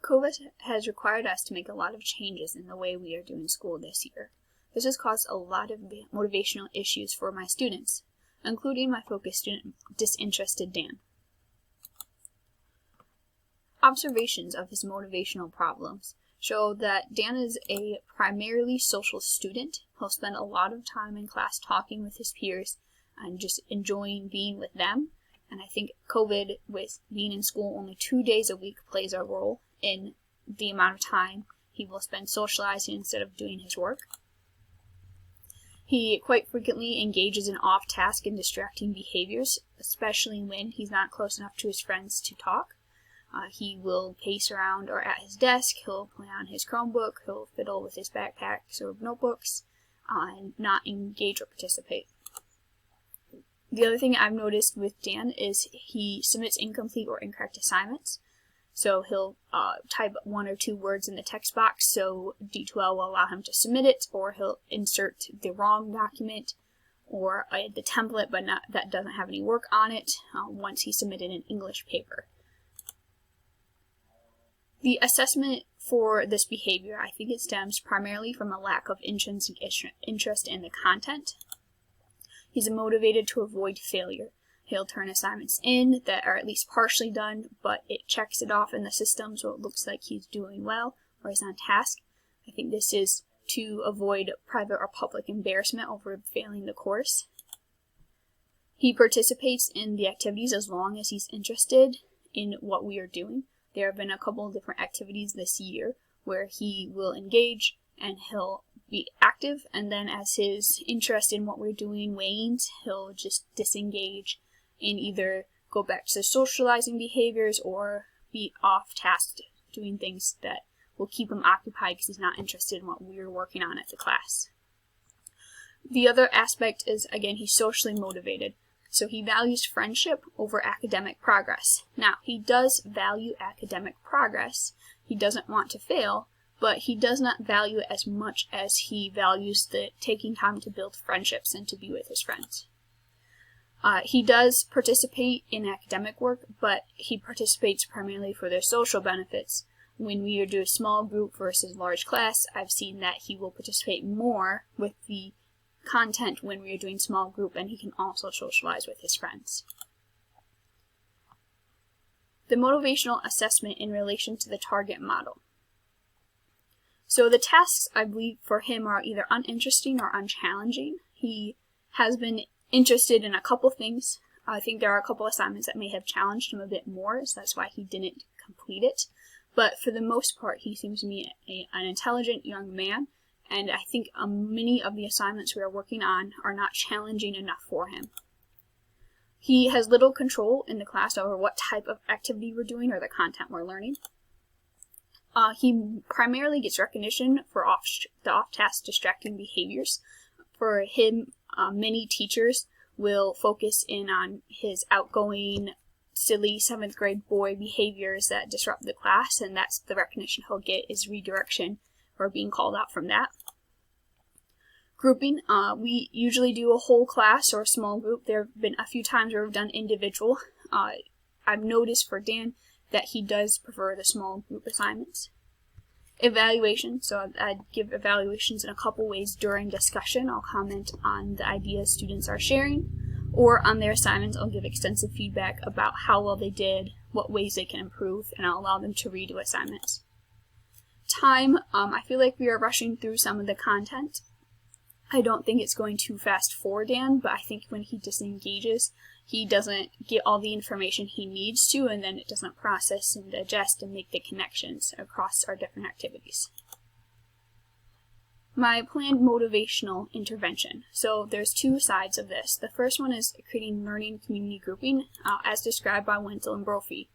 COVID has required us to make a lot of changes in the way we are doing school this year. This has caused a lot of motivational issues for my students, including my focus student, disinterested Dan. Observations of his motivational problems show that Dan is a primarily social student. He'll spend a lot of time in class talking with his peers and just enjoying being with them. And I think COVID, with being in school only 2 days a week, plays a role in the amount of time he will spend socializing instead of doing his work. He quite frequently engages in off-task and distracting behaviors, especially when he's not close enough to his friends to talk. He will pace around or at his desk, he'll play on his Chromebook, he'll fiddle with his backpacks or notebooks, and not engage or participate. The other thing I've noticed with Dan is he submits incomplete or incorrect assignments. So he'll type 1 or 2 words in the text box, so D2L will allow him to submit it, or he'll insert the wrong document or the template but that doesn't have any work on it once he submitted an English paper. The assessment for this behavior, I think it stems primarily from a lack of intrinsic interest in the content. He's motivated to avoid failure. He'll turn assignments in that are at least partially done, but it checks it off in the system so it looks like he's doing well or he's on task. I think this is to avoid private or public embarrassment over failing the course. He participates in the activities as long as he's interested in what we are doing. There have been a couple of different activities this year where he will engage and he'll be active, and then as his interest in what we're doing wanes, he'll just disengage and either go back to socializing behaviors or be off task doing things that will keep him occupied because he's not interested in what we're working on at the class. The other aspect is, again, he's socially motivated. So he values friendship over academic progress. Now, he does value academic progress. He doesn't want to fail, but he does not value it as much as he values the taking time to build friendships and to be with his friends. He does participate in academic work, but he participates primarily for their social benefits. When we do a small group versus large class, I've seen that he will participate more with the content when we are doing small group, and he can also socialize with his friends. The motivational assessment in relation to the target model. So the tasks, I believe, for him are either uninteresting or unchallenging. He has been interested in a couple things. I think there are a couple assignments that may have challenged him a bit more, so that's why he didn't complete it. But for the most part, he seems to be an intelligent young man, and I think many of the assignments we are working on are not challenging enough for him. He has little control in the class over what type of activity we're doing or the content we're learning. He primarily gets recognition for the off-task distracting behaviors. For him, many teachers will focus in on his outgoing, silly 7th grade boy behaviors that disrupt the class, and that's the recognition he'll get, is redirection or being called out from that. Grouping, we usually do a whole class or a small group. There have been a few times where we've done individual. I've noticed for Dan that he does prefer the small group assignments. Evaluation, so I'd give evaluations in a couple ways during discussion. I'll comment on the ideas students are sharing, or on their assignments I'll give extensive feedback about how well they did, what ways they can improve, and I'll allow them to redo assignments. Time, I feel like we are rushing through some of the content. I don't think it's going too fast for Dan, but I think when he disengages, he doesn't get all the information he needs to, and then it doesn't process and digest and make the connections across our different activities. My planned motivational intervention. So there's 2 sides of this. The first one is creating learning community grouping, as described by Wenzel and Brophy.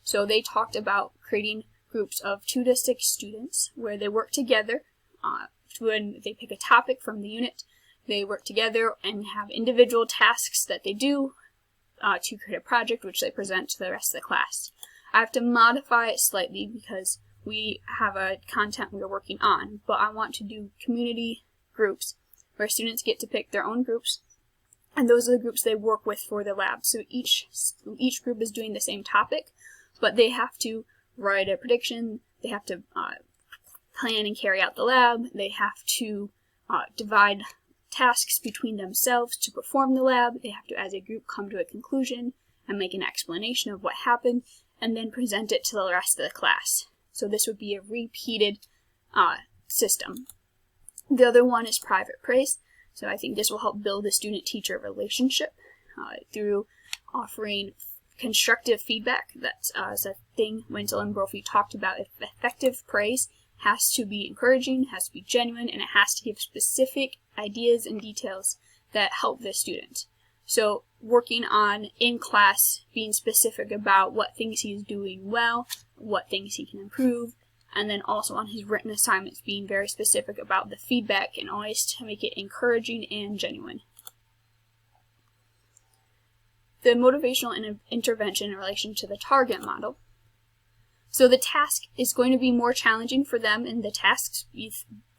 So they talked about creating groups of 2 to 6 students where they work together. When they pick a topic from the unit, they work together and have individual tasks that they do to create a project which they present to the rest of the class. I have to modify it slightly because we have a content we are working on, but I want to do community groups where students get to pick their own groups, and those are the groups they work with for the lab. So each group is doing the same topic, but they have to write a prediction, They have to plan and carry out the lab. They have to divide tasks between themselves to perform the lab. They have to, as a group, come to a conclusion and make an explanation of what happened, and then present it to the rest of the class. So this would be a repeated system. The other one is private praise. So I think this will help build a student-teacher relationship through offering constructive feedback. That's a thing Wenzel and Brophy talked about. If effective praise has to be encouraging, has to be genuine, and it has to give specific ideas and details that help the student. So working on, in class, being specific about what things he's doing well, what things he can improve, and then also on his written assignments, being very specific about the feedback and always to make it encouraging and genuine. The motivational intervention in relation to the target model. So the task is going to be more challenging for them in the tasks,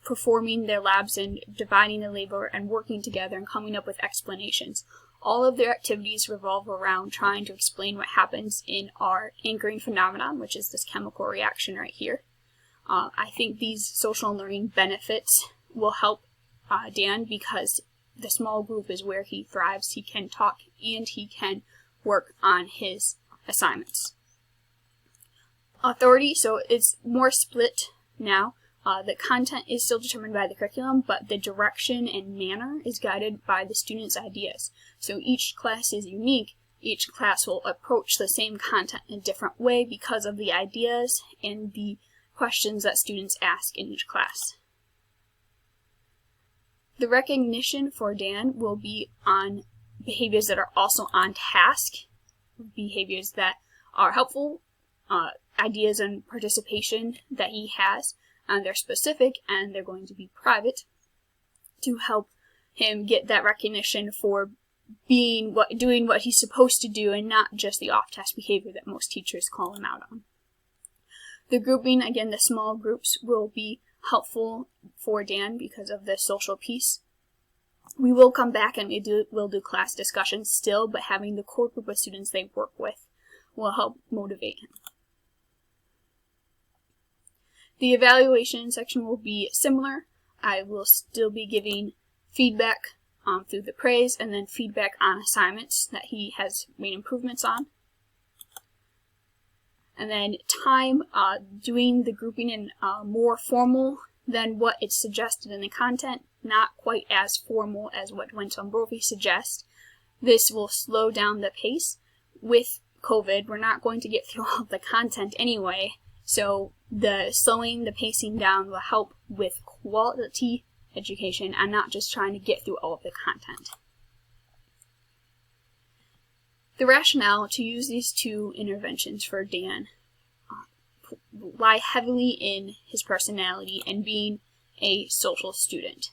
performing their labs and dividing the labor and working together and coming up with explanations. All of their activities revolve around trying to explain what happens in our anchoring phenomenon, which is this chemical reaction right here. I think these social learning benefits will help Dan because the small group is where he thrives. He can talk and he can work on his assignments. Authority, so it's more split now. The content is still determined by the curriculum, but the direction and manner is guided by the students' ideas. So each class is unique. Each class will approach the same content in a different way because of the ideas and the questions that students ask in each class. The recognition for Dan will be on behaviors that are also on task, behaviors that are helpful, ideas and participation that he has. They're specific and they're going to be private to help him get that recognition for doing what he's supposed to do and not just the off-task behavior that most teachers call him out on. The grouping, again, the small groups will be helpful for Dan because of the social piece. We will come back and we'll do class discussions still, but having the core group of students they work with will help motivate him. The evaluation section will be similar. I will still be giving feedback through the praise and then feedback on assignments that he has made improvements on. And then time, doing the grouping in more formal than what it's suggested in the content, not quite as formal as what Wenzel and Brophy suggest. This will slow down the pace. With COVID, we're not going to get through all of the content anyway, so the slowing the pacing down will help with quality education and not just trying to get through all of the content. The rationale to use these two interventions for Dan lie heavily in his personality and being a social student.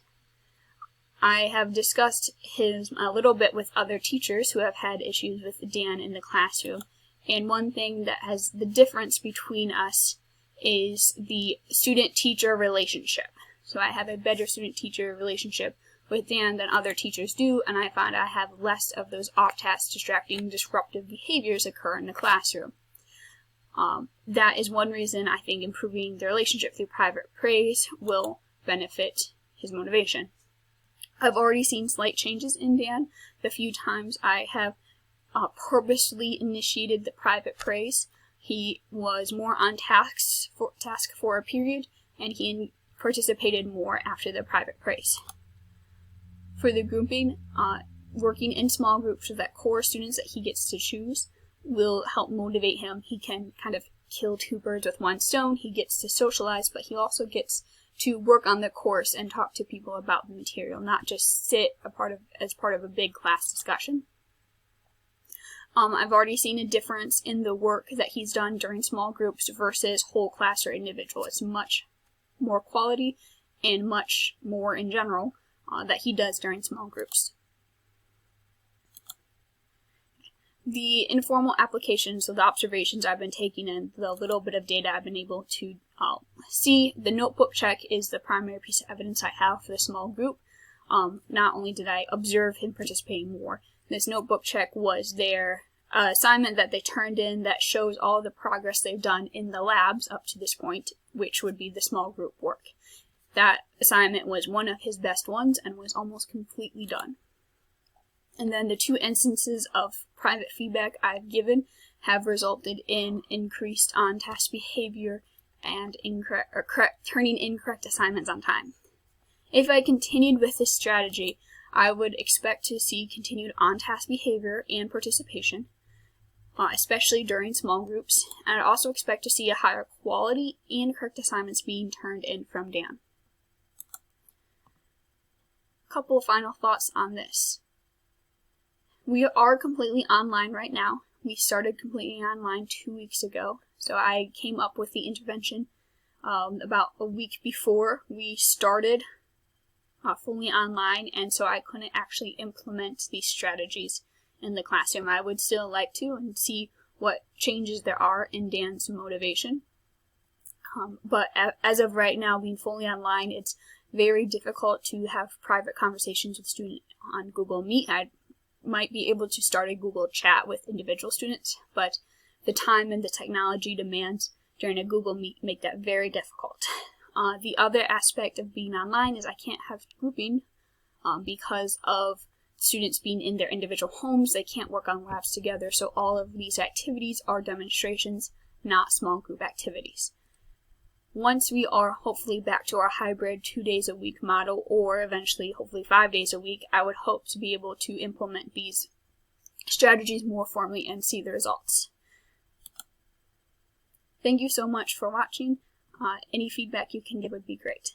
I have discussed him a little bit with other teachers who have had issues with Dan in the classroom, and one thing that has the difference between us is the student-teacher relationship. So I have a better student-teacher relationship with Dan than other teachers do, and I find I have less of those off-task, distracting, disruptive behaviors occur in the classroom. That is one reason I think improving the relationship through private praise will benefit his motivation. I've already seen slight changes in Dan. The few times I have purposely initiated the private praise, he was more on task for a period, and he participated more after the private praise. For the grouping, working in small groups with that core students that he gets to choose will help motivate him. He can kind of kill two birds with one stone. He gets to socialize, but he also gets to work on the course and talk to people about the material, not just sit as part of a big class discussion. I've already seen a difference in the work that he's done during small groups versus whole class or individual. It's much more quality and much more in general that he does during small groups. The informal applications of the observations I've been taking and the little bit of data I've been able to see, the notebook check is the primary piece of evidence I have for the small group. Not only did I observe him participating more, this notebook check was there assignment that they turned in that shows all the progress they've done in the labs up to this point, which would be the small group work. That assignment was one of his best ones and was almost completely done. And then the 2 instances of private feedback I've given have resulted in increased on-task behavior and turning in correct assignments on time. If I continued with this strategy, I would expect to see continued on-task behavior and participation, especially during small groups, and I'd also expect to see a higher quality and correct assignments being turned in from Dan. A couple of final thoughts on this. We are completely online right now. We started completely online 2 weeks ago, so I came up with the intervention about a week before we started fully online, and so I couldn't actually implement these strategies in the classroom. I would still like to and see what changes there are in Dan's motivation. But as of right now, being fully online, it's very difficult to have private conversations with students on Google Meet. I might be able to start a Google chat with individual students, but the time and the technology demands during a Google Meet make that very difficult. The other aspect of being online is I can't have grouping because of students being in their individual homes. They can't work on labs together, so all of these activities are demonstrations, not small group activities. Once we are hopefully back to our hybrid 2 days a week model, or eventually hopefully 5 days a week, I would hope to be able to implement these strategies more formally and see the results. Thank you so much for watching. Any feedback you can give would be great.